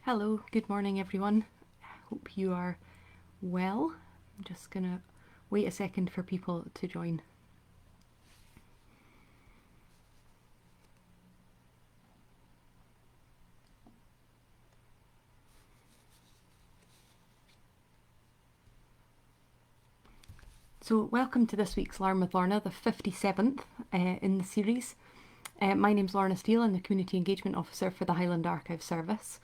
Hello, good morning everyone. Hope you are well. I'm just gonna wait a second for people to join. So welcome to this week's Learn with Lorna, the 57th in the series. My name's Lorna Steele. I'm the Community Engagement Officer for the Highland Archive Service.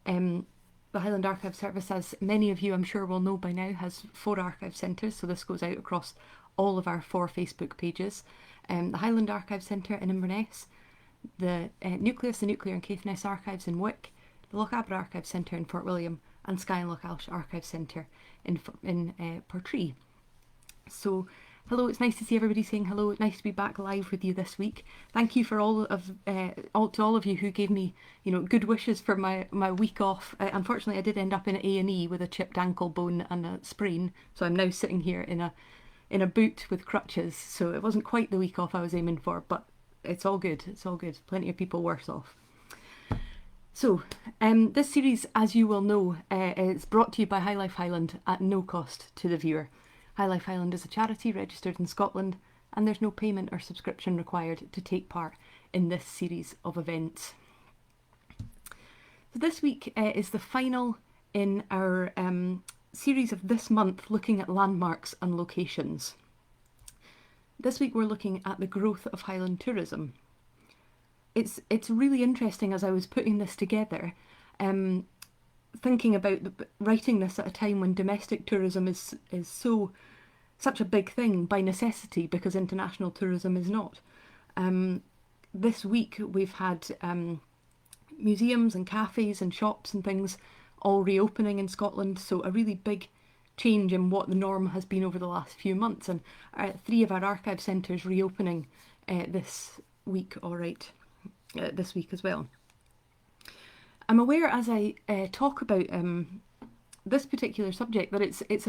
The Highland Archive Service, as many of you I'm sure will know by now, has 4 archive centres, so this goes out across all of our 4 Facebook pages. The Highland Archive Centre in Inverness, the Nucleus, the Nuclear and Caithness Archives in Wick, the Lochaber Archive Centre in Fort William, and Skye and Lochalsh Archive Centre in Portree. So, hello, it's nice to see everybody saying hello. It's nice to be back live with you this week. Thank you for all of you who gave me, good wishes for my week off. Unfortunately, I did end up in A&E with a chipped ankle bone and a sprain, so I'm now sitting here in a boot with crutches. So it wasn't quite the week off I was aiming for, but it's all good. It's all good. Plenty of people worse off. So, this series, as you will know, is brought to you by High Life Highland at no cost to the viewer. High Life Highland is a charity registered in Scotland, and there's no payment or subscription required to take part in this series of events. So this week is the final in our series of this month looking at landmarks and locations. This week we're looking at the growth of Highland tourism. It's really interesting as I was putting this together, thinking about writing this at a time when domestic tourism is such a big thing by necessity because international tourism is not. This week we've had museums and cafes and shops and things all reopening in Scotland, so a really big change in what the norm has been over the last few months, and 3 of our archive centres reopening this week this week as well. I'm aware as I talk about this particular subject that it's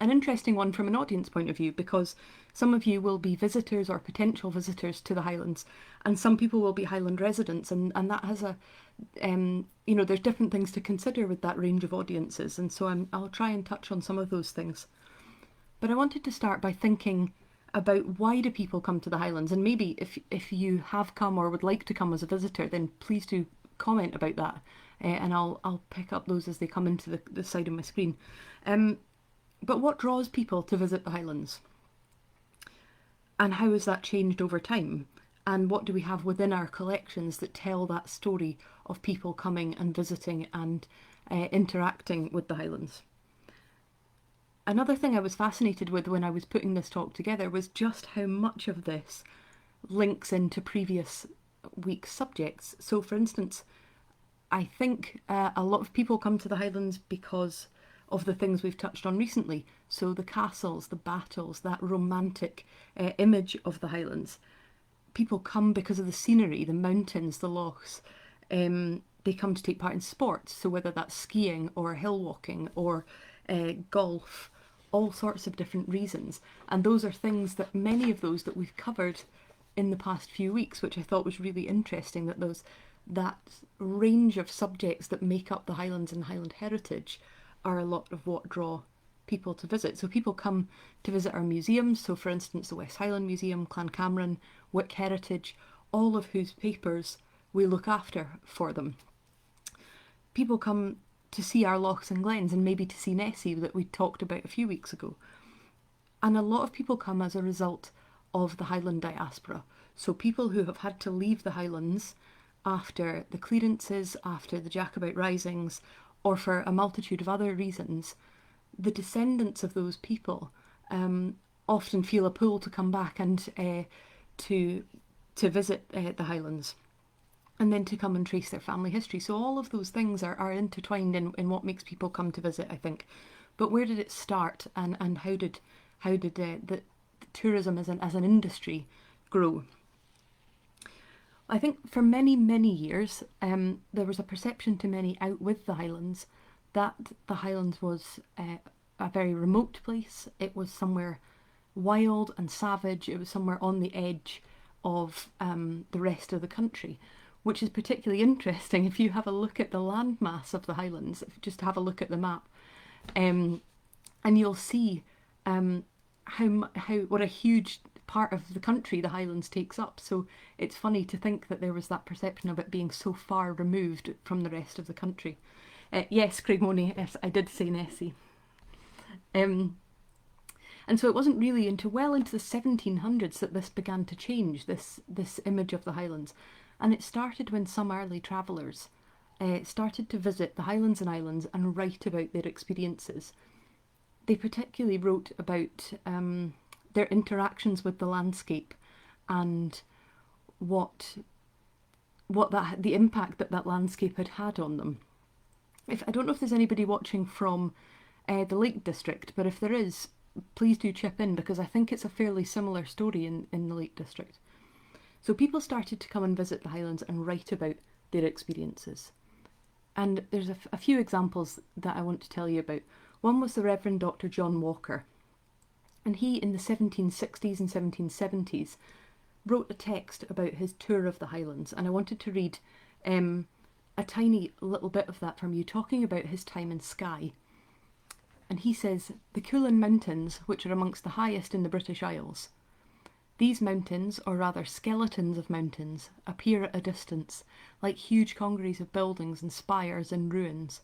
an interesting one from an audience point of view, because some of you will be visitors or potential visitors to the Highlands, and some people will be Highland residents, and that has there's different things to consider with that range of audiences, and so I'll try and touch on some of those things. But I wanted to start by thinking about why do people come to the Highlands, and maybe if you have come or would like to come as a visitor, then please do comment about that, and I'll pick up those as they come into the side of my screen. But what draws people to visit the Highlands? And how has that changed over time? And what do we have within our collections that tell that story of people coming and visiting and interacting with the Highlands? Another thing I was fascinated with when I was putting this talk together was just how much of this links into previous week's subjects. So, for instance, I think a lot of people come to the Highlands because of the things we've touched on recently. So the castles, the battles, that romantic image of the Highlands. People come because of the scenery, the mountains, the lochs. They come to take part in sports, so whether that's skiing or hill walking or golf, all sorts of different reasons. And those are things that many of those that we've covered in the past few weeks, which I thought was really interesting, that range of subjects that make up the Highlands and Highland heritage are a lot of what draw people to visit. So people come to visit our museums, so for instance the West Highland Museum, Clancameron, Wick Heritage, all of whose papers we look after for them. People come to see our lochs and glens, and maybe to see Nessie that we talked about a few weeks ago. And a lot of people come as a result of the Highland diaspora. So people who have had to leave the Highlands after the clearances, after the Jacobite risings, or for a multitude of other reasons, the descendants of those people often feel a pull to come back and to visit the Highlands, and then to come and trace their family history. So all of those things are intertwined in what makes people come to visit, I think. But where did it start, and how did the tourism as an industry grow? I think for many, many years, there was a perception to many out with the Highlands that the Highlands was a very remote place. It was somewhere wild and savage. It was somewhere on the edge of the rest of the country, which is particularly interesting if you have a look at the landmass of the Highlands, just have a look at the map, and you'll see how what a huge part of the country the Highlands takes up. So it's funny to think that there was that perception of it being so far removed from the rest of the country. Yes, Craig Money, yes, I did say Nessie. And so it wasn't really into the 1700s that this began to change, this image of the Highlands. And it started when some early travellers started to visit the Highlands and Islands and write about their experiences. They particularly wrote about their interactions with the landscape and the impact that landscape had on them. I don't know if there's anybody watching from the Lake District, but if there is, please do chip in, because I think it's a fairly similar story in the Lake District. So people started to come and visit the Highlands and write about their experiences. And there's a few examples that I want to tell you about. One was the Reverend Dr. John Walker. And he, in the 1760s and 1770s, wrote a text about his tour of the Highlands. And I wanted to read a tiny little bit of that from you, talking about his time in Skye. And he says, "The Cuillin Mountains, which are amongst the highest in the British Isles. These mountains, or rather skeletons of mountains, appear at a distance, like huge congeries of buildings and spires in ruins,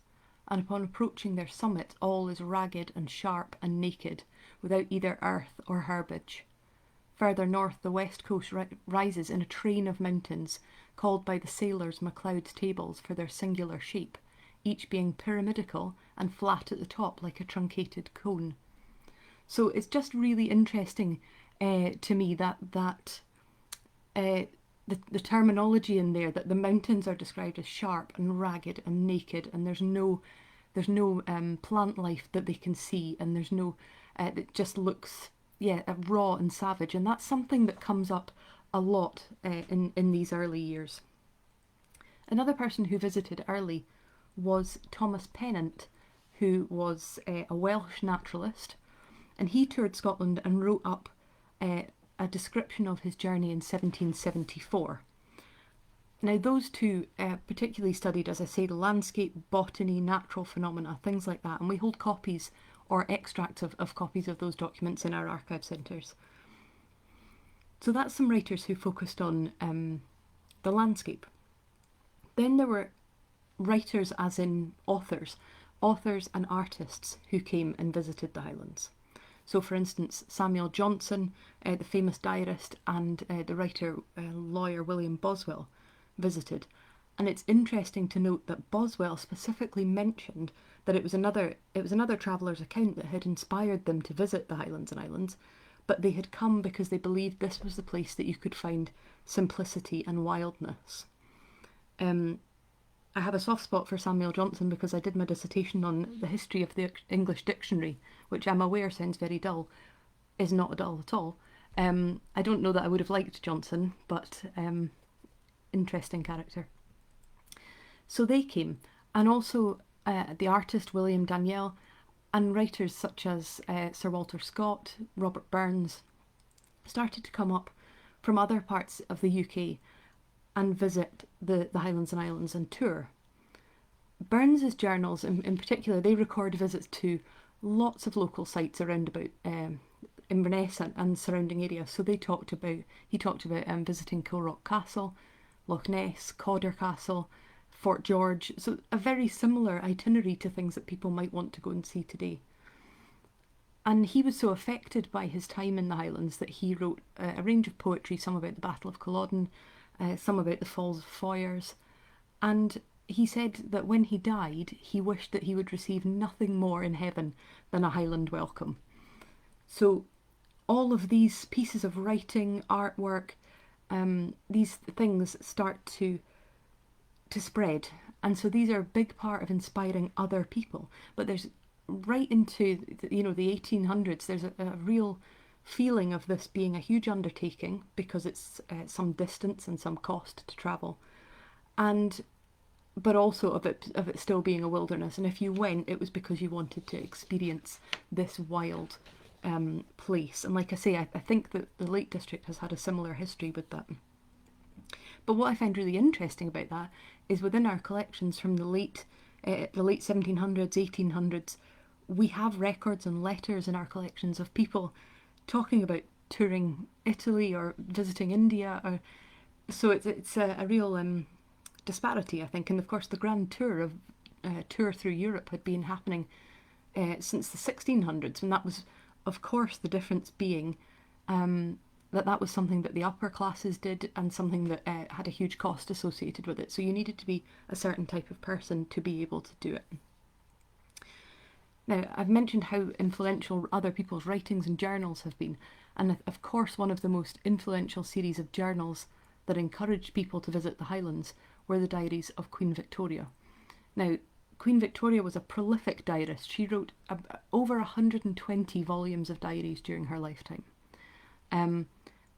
and upon approaching their summit all is ragged and sharp and naked, without either earth or herbage. Further north the west coast rises in a train of mountains, called by the sailors MacLeod's tables for their singular shape, each being pyramidical and flat at the top like a truncated cone." So it's just really interesting to me that the terminology in there, that the mountains are described as sharp and ragged and naked, and there's no plant life that they can see, and there's no it just looks raw and savage, and that's something that comes up a lot in these early years. Another person who visited early was Thomas Pennant, who was a Welsh naturalist, and he toured Scotland and wrote up a description of his journey in 1774. Now those two particularly studied, as I say, the landscape, botany, natural phenomena, things like that, and we hold copies or extracts of copies of those documents in our archive centres. So that's some writers who focused on the landscape. Then there were writers as in authors and artists who came and visited the Highlands. So for instance, Samuel Johnson, the famous diarist, and the writer, lawyer William Boswell visited. And it's interesting to note that Boswell specifically mentioned that it was another traveller's account that had inspired them to visit the Highlands and Islands, but they had come because they believed this was the place that you could find simplicity and wildness. I have a soft spot for Samuel Johnson because I did my dissertation on the history of the English dictionary, which I'm aware sounds very dull, is not dull at all. I don't know that I would have liked Johnson, but interesting character. So they came, and also the artist William Daniel, and writers such as Sir Walter Scott, Robert Burns, started to come up from other parts of the UK and visit the Highlands and Islands and tour. Burns's journals in particular, they record visits to lots of local sites around about Inverness and surrounding areas. So he talked about visiting Kilrock Castle, Loch Ness, Cawdor Castle, Fort George. So a very similar itinerary to things that people might want to go and see today. And he was so affected by his time in the Highlands that he wrote a range of poetry, some about the Battle of Culloden, some about the Falls of Foyers. And he said that when he died, he wished that he would receive nothing more in heaven than a Highland welcome. So all of these pieces of writing, artwork, these things start to spread. And so these are a big part of inspiring other people. But there's right into the 1800s, there's a real feeling of this being a huge undertaking because it's some distance and some cost to travel, but also of it still being a wilderness. And if you went, it was because you wanted to experience this wild place. And like I say, I think that the Lake District has had a similar history with that. But what I find really interesting about that is within our collections from the late 1700s, 1800s, we have records and letters in our collections of people talking about touring Italy or visiting India. So it's a real disparity, I think. And of course, the Grand Tour through Europe had been happening since the 1600s, and that was, of course, the difference being that was something that the upper classes did and something that had a huge cost associated with it. So you needed to be a certain type of person to be able to do it. Now, I've mentioned how influential other people's writings and journals have been, and of course, one of the most influential series of journals that encouraged people to visit the Highlands were the diaries of Queen Victoria. Now, Queen Victoria was a prolific diarist. She wrote over 120 volumes of diaries during her lifetime.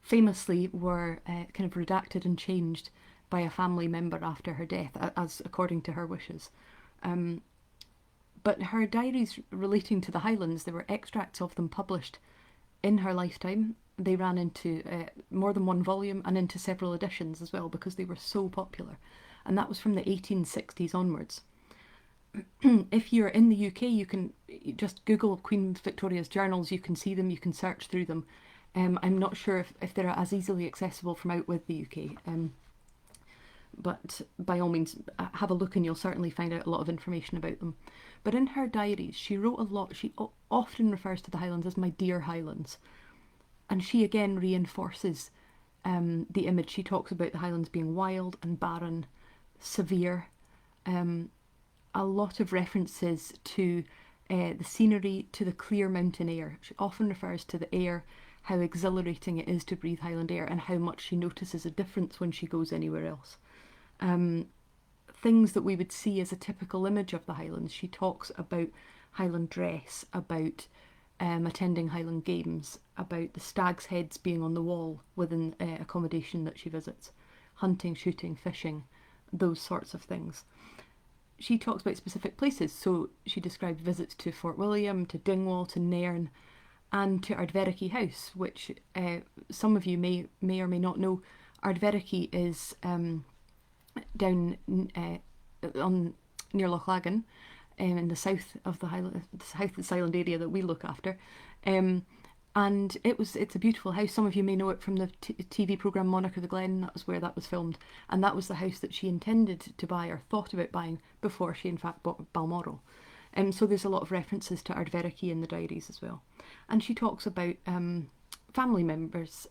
Famously were kind of redacted and changed by a family member after her death, as according to her wishes. But her diaries relating to the Highlands, there were extracts of them published in her lifetime. They ran into more than one volume and into several editions as well because they were so popular. And that was from the 1860s onwards. If you're in the UK, you can just Google Queen Victoria's journals. You can see them, you can search through them. I'm not sure if they're as easily accessible from out with the UK. But by all means, have a look and you'll certainly find out a lot of information about them. But in her diaries, she wrote a lot. She often refers to the Highlands as my dear Highlands. And she again reinforces the image. She talks about the Highlands being wild and barren, severe. A lot of references to the scenery, to the clear mountain air. She often refers to the air, how exhilarating it is to breathe Highland air, and how much she notices a difference when she goes anywhere else. Things that we would see as a typical image of the Highlands. She talks about Highland dress, about attending Highland games, about the stag's heads being on the wall within accommodation that she visits, hunting, shooting, fishing, those sorts of things. She talks about specific places, so she described visits to Fort William, to Dingwall, to Nairn, and to Ardverichy House, which some of you may or may not know. Ardverichy is down on near Loch Lagan, in the south of the Highland area that we look after, and it's a beautiful house. Some of you may know it from the TV programme Monarch of the Glen. That was where that was filmed, and that was the house that she intended to buy or thought about buying before she in fact bought Balmoral. So there's a lot of references to Ardverichy in the diaries as well. And she talks about family members,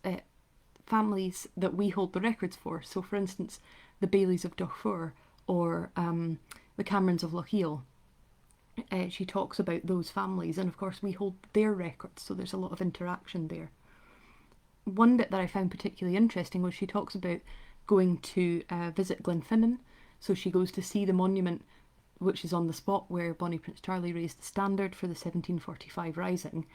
families that we hold the records for. So for instance, the Baileys of Darfur or the Camerons of Lochiel. She talks about those families, and of course we hold their records, so there's a lot of interaction there. One bit that I found particularly interesting was she talks about going to visit Glenfinnan. So she goes to see the monument which is on the spot where Bonnie Prince Charlie raised the standard for the 1745 Rising,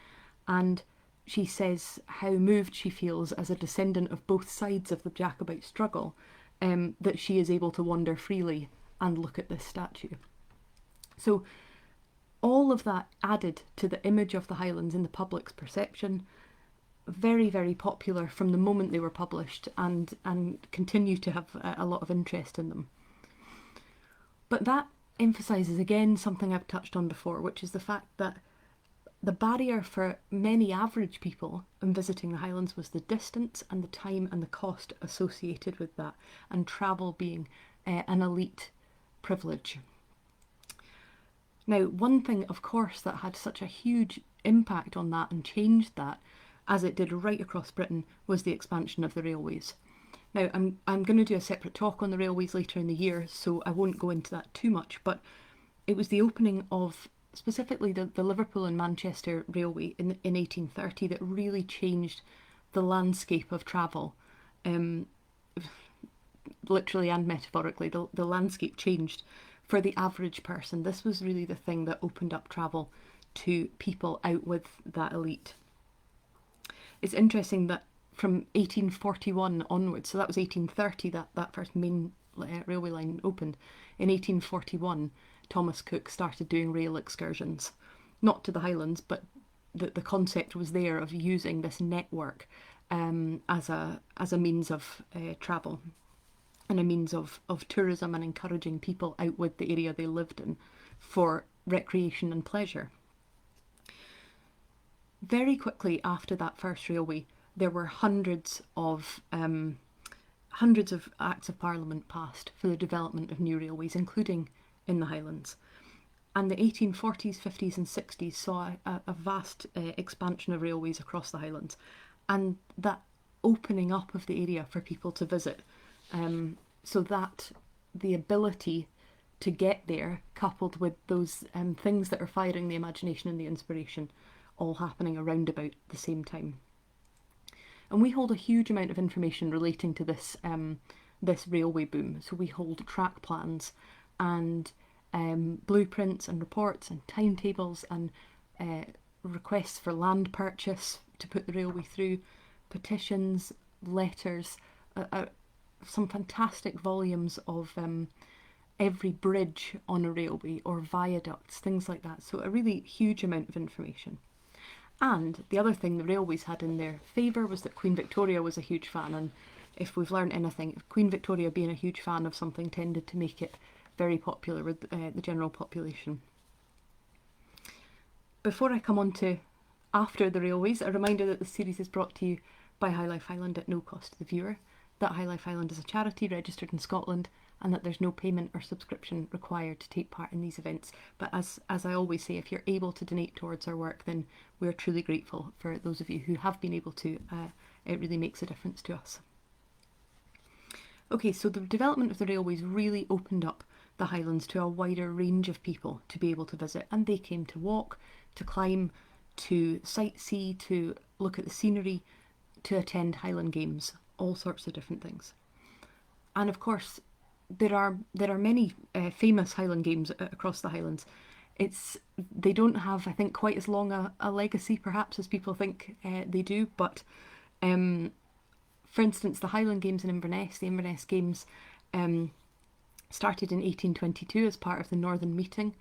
and she says how moved she feels as a descendant of both sides of the Jacobite struggle, that she is able to wander freely and look at this statue. So all of that added to the image of the Highlands in the public's perception. Very, very popular from the moment they were published, and continue to have a lot of interest in them. But that emphasises again something I've touched on before, which is the fact that the barrier for many average people in visiting the Highlands was the distance and the time and the cost associated with that, and travel being an elite privilege. Now, one thing, of course, that had such a huge impact on that and changed that, as it did right across Britain, was the expansion of the railways. Now, I'm going to do a separate talk on the railways later in the year, so I won't go into that too much, but it was the opening of specifically the Liverpool and Manchester Railway in 1830 that really changed the landscape of travel. Literally and metaphorically, the landscape changed for the average person. This was really the thing that opened up travel to people out with that elite. It's interesting that from 1841 onwards, so that was 1830 that first main railway line opened. In 1841, Thomas Cook started doing rail excursions, not to the Highlands, but the concept was there of using this network as a means of travel. and a means of tourism and encouraging people out with the area they lived in for recreation and pleasure. Very quickly after that first railway, there were hundreds of Acts of Parliament passed for the development of new railways, including in the Highlands. And the 1840s, 50s and 60s saw a vast expansion of railways across the Highlands, and that opening up of the area for people to visit, so that the ability to get there, coupled with those things that are firing the imagination and the inspiration, all happening around about the same time. And we hold a huge amount of information relating to this railway boom. So we hold track plans and blueprints and reports and timetables and requests for land purchase to put the railway through, petitions, letters, some fantastic volumes of every bridge on a railway or viaducts, things like that. So a really huge amount of information. And the other thing the railways had in their favour was that Queen Victoria was a huge fan, and if we've learned anything, Queen Victoria being a huge fan of something tended to make it very popular with the general population. Before I come on to after the railways, a reminder that the series is brought to you by High Life Highland at no cost to the viewer, that High Life Highland is a charity registered in Scotland, and that there's no payment or subscription required to take part in these events. But as I always say, if you're able to donate towards our work, then we're truly grateful for those of you who have been able to. It really makes a difference to us. Okay, so the development of the railways really opened up the Highlands to a wider range of people to be able to visit, and they came to walk, to climb, to sightsee, to look at the scenery, to attend Highland Games, all sorts of different things. And of course, there are many famous Highland Games across the Highlands. They don't have, I think, quite as long a legacy perhaps as people think they do, but for instance, the Highland Games in Inverness, the Inverness Games, started in 1822 as part of the Northern Meeting,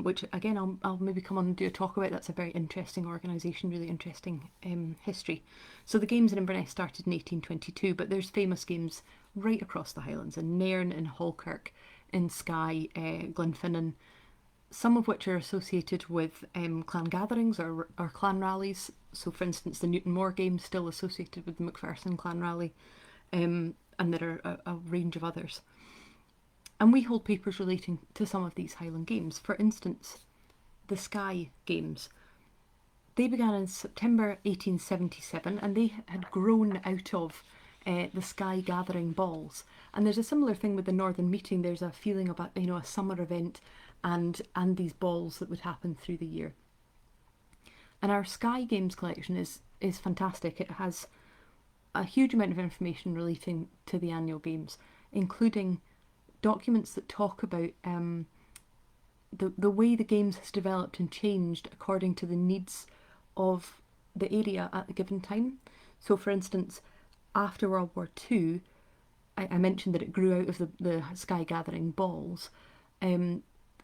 which again I'll maybe come on and do a talk about. That's a very interesting organisation, really interesting history. So the Games in Inverness started in 1822, but there's famous games right across the Highlands, in Nairn, in Falkirk, in Skye, Glenfinnan, some of which are associated with clan gatherings or clan rallies. So for instance, the Newtonmore Games still associated with the Macpherson clan rally, and there are a range of others. And we hold papers relating to some of these Highland Games. For instance, the Skye Games. They began in September 1877, and they had grown out of the Skye gathering balls. And there's a similar thing with the Northern Meeting. There's a feeling about, a summer event and these balls that would happen through the year. And our Skye Games collection is fantastic. It has a huge amount of information relating to the annual games, including documents that talk about the way the games has developed and changed according to the needs of the area at the given time. So for instance, after World War II, I mentioned that it grew out of the Skye gathering balls.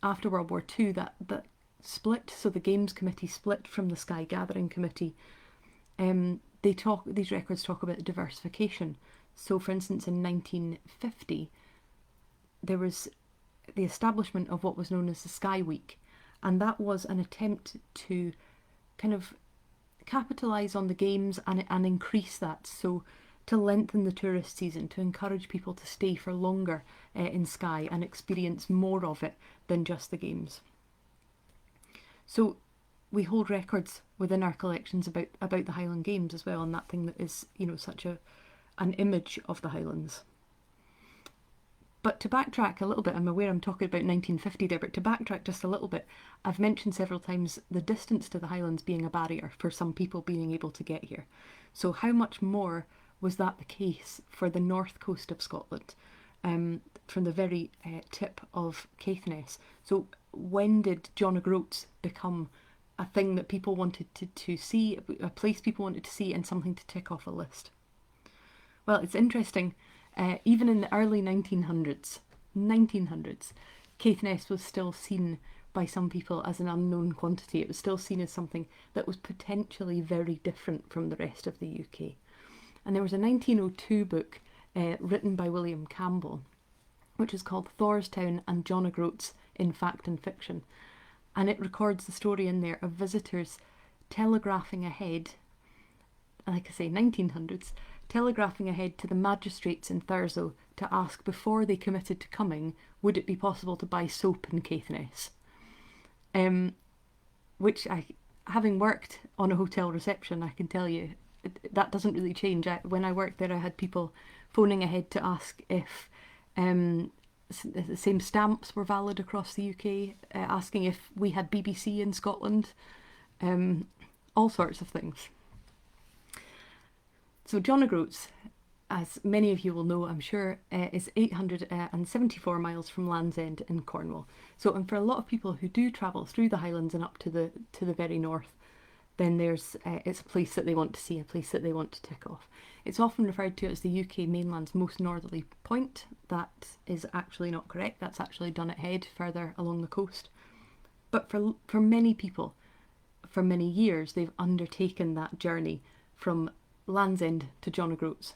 After World War II, that split, so the Games Committee split from the Skye Gathering Committee. These records talk about diversification. So for instance, in 1950, there was the establishment of what was known as the Skye Week, and that was an attempt to kind of capitalise on the games and increase that, so to lengthen the tourist season, to encourage people to stay for longer in Skye and experience more of it than just the games. So we hold records within our collections about the Highland Games as well, and that thing that is, such an image of the Highlands. But to backtrack a little bit, I'm aware I'm talking about 1950 there, but to backtrack just a little bit, I've mentioned several times the distance to the Highlands being a barrier for some people being able to get here. So how much more was that the case for the north coast of Scotland, from the very tip of Caithness? So when did John O'Groats become a thing that people wanted to see, a place people wanted to see and something to tick off a list? Well, it's interesting. Even in the early 1900s, Caithness was still seen by some people as an unknown quantity. It was still seen as something that was potentially very different from the rest of the UK. And there was a 1902 book written by William Campbell, which is called Thorstown and John O'Groats in Fact and Fiction. And it records the story in there of visitors telegraphing ahead, like I say, 1900s, telegraphing ahead to the magistrates in Thurso to ask before they committed to coming, would it be possible to buy soap in Caithness? Which having worked on a hotel reception, I can tell you, that doesn't really change. When I worked there, I had people phoning ahead to ask if the same stamps were valid across the UK, asking if we had BBC in Scotland, all sorts of things. So John O'Groats, as many of you will know, I'm sure, is 874 miles from Land's End in Cornwall. So, and for a lot of people who do travel through the Highlands and up to the very north, then it's a place that they want to see, a place that they want to tick off. It's often referred to as the UK mainland's most northerly point. That is actually not correct. That's actually Dunnet Head, further along the coast. But for many people, for many years, they've undertaken that journey from Land's End to John O'Groats.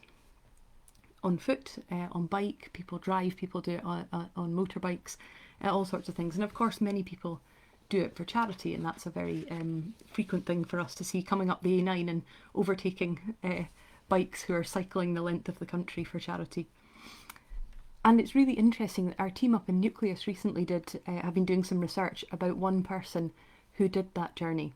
On foot, on bike, people drive, people do it on motorbikes, all sorts of things. And of course, many people do it for charity, and that's a very frequent thing for us to see, coming up the A9 and overtaking bikes who are cycling the length of the country for charity. And it's really interesting that our team up in Nucleus recently have been doing some research about one person who did that journey.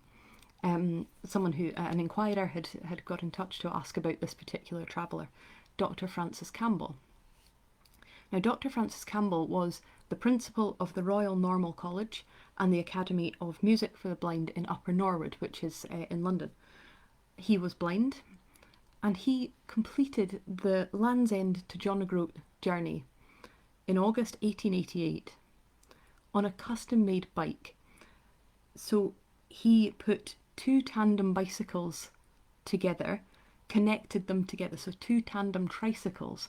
Someone who, an inquirer had got in touch to ask about this particular traveller, Dr. Francis Campbell. Now, Dr. Francis Campbell was the principal of the Royal Normal College and the Academy of Music for the Blind in Upper Norwood, which is in London. He was blind, and he completed the Land's End to John O'Groat journey in August 1888 on a custom-made bike. So he put two tandem bicycles together, connected them together, so two tandem tricycles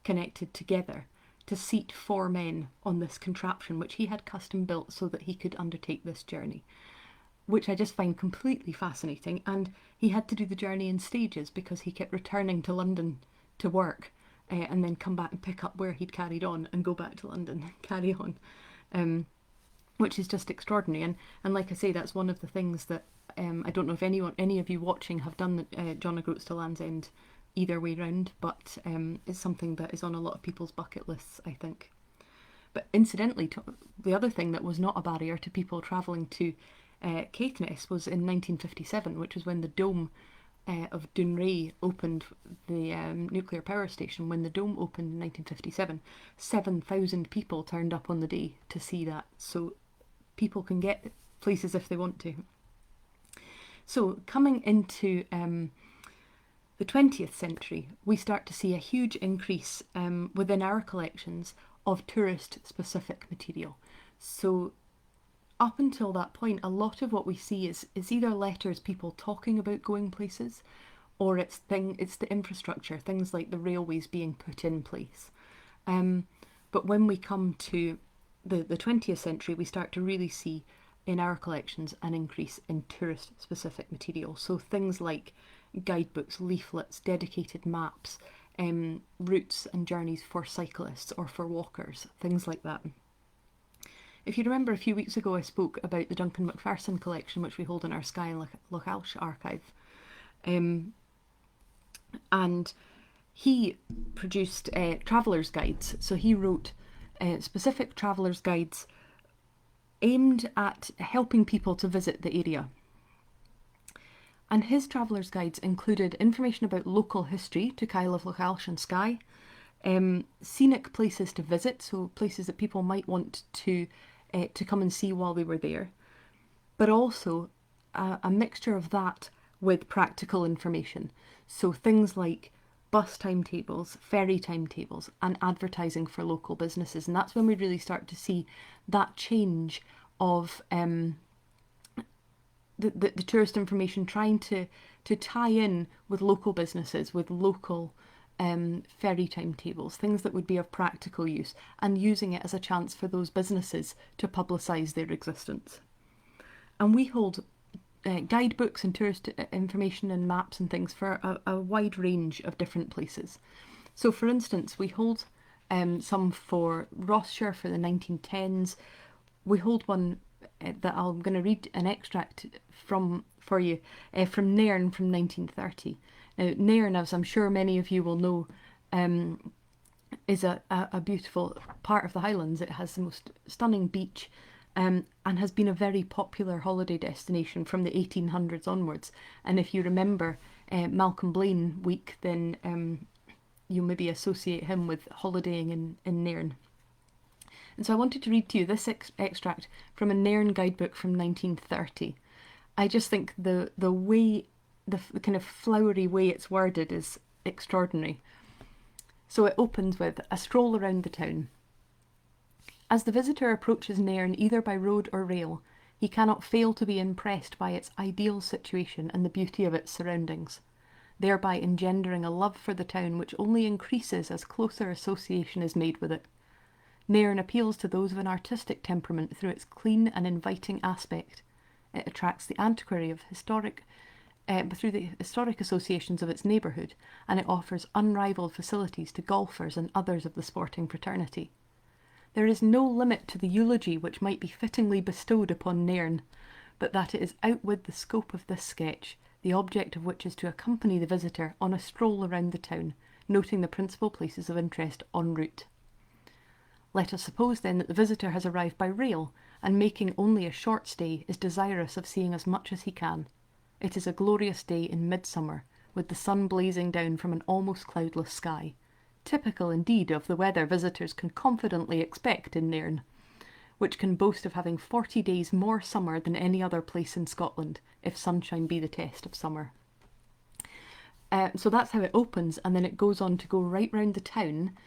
connected together to seat 4 men on this contraption, which he had custom built so that he could undertake this journey, which I just find completely fascinating. And he had to do the journey in stages because he kept returning to London to work and then come back and pick up where he'd carried on and go back to London and carry on, which is just extraordinary. And like I say, that's one of the things that I don't know if any of you watching have done John O'Groats to Land's End either way round, but it's something that is on a lot of people's bucket lists, I think. But incidentally, the other thing that was not a barrier to people travelling to Caithness was in 1957, which was when the dome of Dounreay opened, the nuclear power station. When the dome opened in 1957, 7,000 people turned up on the day to see that. So people can get places if they want to. So coming into the 20th century, we start to see a huge increase within our collections of tourist-specific material. So up until that point, a lot of what we see is either letters, people talking about going places, or it's the infrastructure, things like the railways being put in place. But when we come to the 20th century, we start to really see in our collections an increase in tourist-specific material. So things like guidebooks, leaflets, dedicated maps, routes and journeys for cyclists or for walkers, things like that. If you remember, a few weeks ago I spoke about the Duncan Macpherson collection, which we hold in our Skye and Lochailsh archive. And he produced travellers' guides. So he wrote specific travellers' guides aimed at helping people to visit the area. And his travellers' guides included information about local history to Kyle of Lochailsh and Skye, scenic places to visit, so places that people might want to come and see while they were there, but also a mixture of that with practical information. So things like bus timetables, ferry timetables, and advertising for local businesses. And that's when we really start to see that change of the tourist information trying to tie in with local businesses, with local ferry timetables, things that would be of practical use, and using it as a chance for those businesses to publicise their existence. And we hold guidebooks and tourist information and maps and things for a wide range of different places. So for instance, we hold some for Rossshire for the 1910s. We hold one that I'm going to read an extract from for you from Nairn from 1930. Now, Nairn, as I'm sure many of you will know, is a beautiful part of the Highlands. It has the most stunning beach and has been a very popular holiday destination from the 1800s onwards. And if you remember Malcolm Blaine Week, then you maybe associate him with holidaying in Nairn. And so I wanted to read to you this extract from a Nairn guidebook from 1930. I just think the way, the kind of flowery way it's worded is extraordinary. So it opens with a stroll around the town. As the visitor approaches Nairn either by road or rail, he cannot fail to be impressed by its ideal situation and the beauty of its surroundings, thereby engendering a love for the town which only increases as closer association is made with it. Nairn appeals to those of an artistic temperament through its clean and inviting aspect. It attracts the antiquary of through the historic associations of its neighbourhood, and it offers unrivalled facilities to golfers and others of the sporting fraternity. There is no limit to the eulogy which might be fittingly bestowed upon Nairn, but that it is outwith the scope of this sketch, the object of which is to accompany the visitor on a stroll around the town, noting the principal places of interest en route. Let us suppose then that the visitor has arrived by rail, and making only a short stay, is desirous of seeing as much as he can. It is a glorious day in midsummer, with the sun blazing down from an almost cloudless sky, typical indeed of the weather visitors can confidently expect in Nairn, which can boast of having 40 days more summer than any other place in Scotland, if sunshine be the test of summer. So that's how it opens, and then it goes on to go right round the town,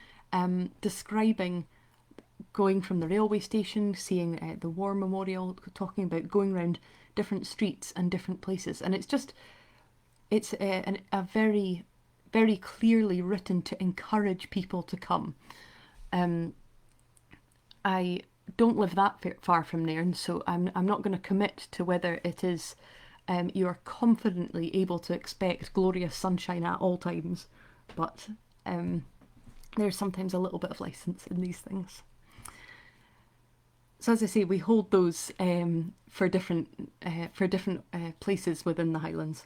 describing going from the railway station, seeing the War Memorial, talking about going round different streets and different places. And it's a very, very clearly written to encourage people to come. I don't live that far from Nairn, so I'm not going to commit to whether it is you are confidently able to expect glorious sunshine at all times, but there's sometimes a little bit of license in these things. So as I say, we hold those for different places within the Highlands.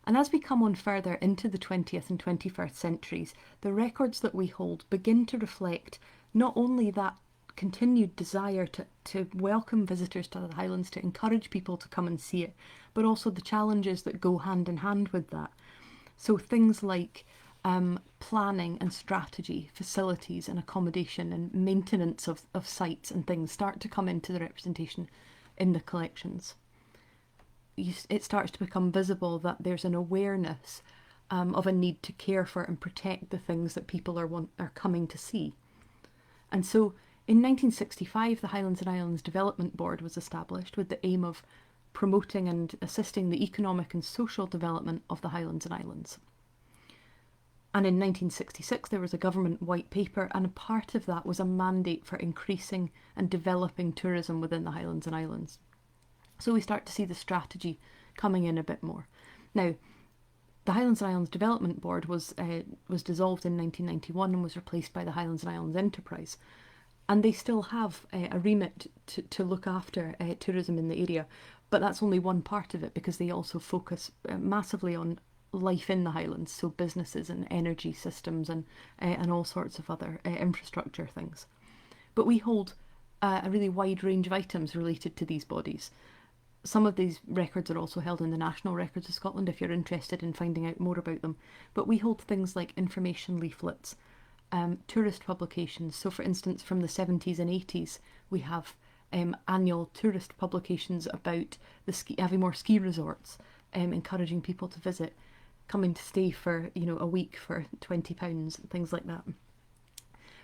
And as we come on further into the 20th and 21st centuries, the records that we hold begin to reflect not only that continued desire to welcome visitors to the Highlands, to encourage people to come and see it, but also the challenges that go hand in hand with that. So things like planning and strategy, facilities and accommodation and maintenance of sites and things start to come into the representation in the collections. It starts to become visible that there's an awareness of a need to care for and protect the things that people are coming to see. And so in 1965, the Highlands and Islands Development Board was established with the aim of promoting and assisting the economic and social development of the Highlands and Islands. And in 1966, there was a government white paper, and a part of that was a mandate for increasing and developing tourism within the Highlands and Islands. So we start to see the strategy coming in a bit more. Now, the Highlands and Islands Development Board was dissolved in 1991 and was replaced by the Highlands and Islands Enterprise. And they still have a remit to look after tourism in the area, but that's only one part of it, because they also focus massively on life in the Highlands, so businesses and energy systems and all sorts of other infrastructure things. But we hold a really wide range of items related to these bodies. Some of these records are also held in the National Records of Scotland if you're interested in finding out more about them. But we hold things like information leaflets, tourist publications. So for instance, from the 70s and 80s, we have annual tourist publications about the Aviemore ski resorts, encouraging people to visit, coming to stay for a week for £20, things like that.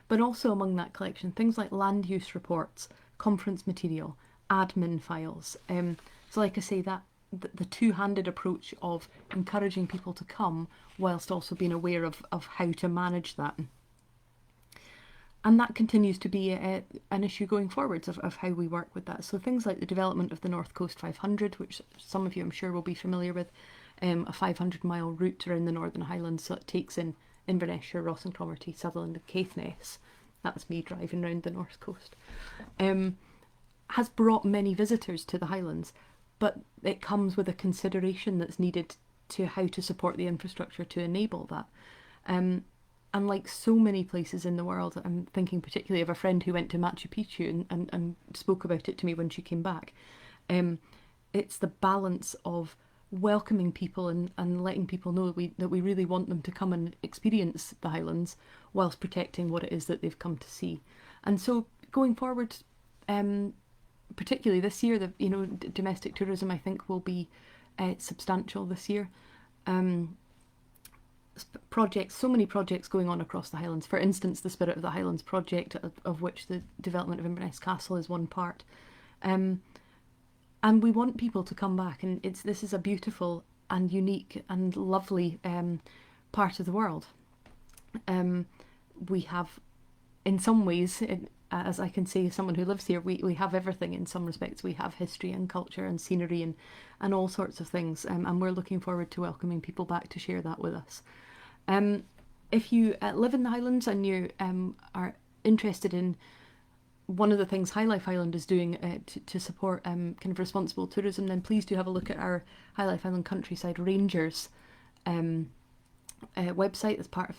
But also among that collection, things like land use reports, conference material, admin files. So like I say, that the two-handed approach of encouraging people to come whilst also being aware of how to manage that. And that continues to be an issue going forwards of how we work with that. So things like the development of the North Coast 500, which some of you I'm sure will be familiar with, a 500-mile route around the Northern Highlands, so it takes in Inverness, Ross and Cromarty, Sutherland and Caithness, that's me driving around the north coast, has brought many visitors to the Highlands, but it comes with a consideration that's needed to how to support the infrastructure to enable that. And like so many places in the world, I'm thinking particularly of a friend who went to Machu Picchu and spoke about it to me when she came back. It's the balance of welcoming people and letting people know that we really want them to come and experience the Highlands whilst protecting what it is that they've come to see. And so going forward, particularly this year, domestic tourism I think will be substantial this year. Projects, so many projects going on across the Highlands. For instance, the Spirit of the Highlands project, of which the development of Inverness Castle is one part. And we want people to come back, and this is a beautiful and unique and lovely part of the world. We have, in some ways, as I can say, as someone who lives here, we have everything in some respects. We have history and culture and scenery and all sorts of things, and we're looking forward to welcoming people back to share that with us. If you live in the Highlands and you are interested in one of the things High Life Highland is doing to support kind of responsible tourism, then please do have a look at our High Life Highland Countryside Rangers website. That's part of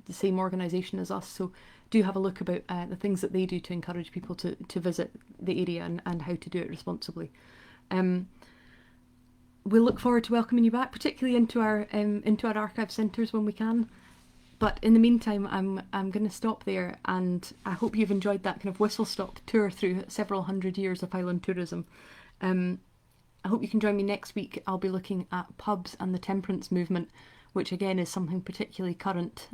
the same organisation as us, so do have a look about the things that they do to encourage people to visit the area and how to do it responsibly. We'll look forward to welcoming you back, particularly into our archive centres when we can. But in the meantime, I'm going to stop there, and I hope you've enjoyed that kind of whistle-stop tour through several hundred years of Highland tourism. I hope you can join me next week. I'll be looking at pubs and the temperance movement, which again is something particularly current,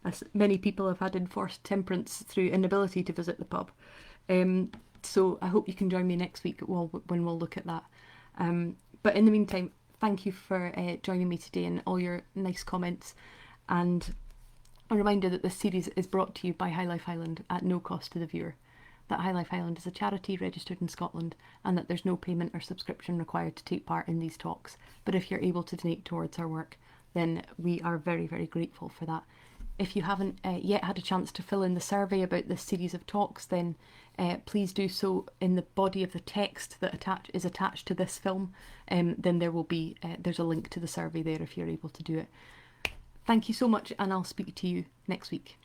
as many people have had enforced temperance through inability to visit the pub. So I hope you can join me next week when we'll look at that. But in the meantime, thank you for joining me today and all your nice comments. And a reminder that this series is brought to you by High Life Highland at no cost to the viewer. That High Life Highland is a charity registered in Scotland, and that there's no payment or subscription required to take part in these talks. But if you're able to donate towards our work, then we are very, very grateful for that. If you haven't yet had a chance to fill in the survey about this series of talks, then please do so in the body of the text that is attached to this film. Then there's a link to the survey there if you're able to do it. Thank you so much, and I'll speak to you next week.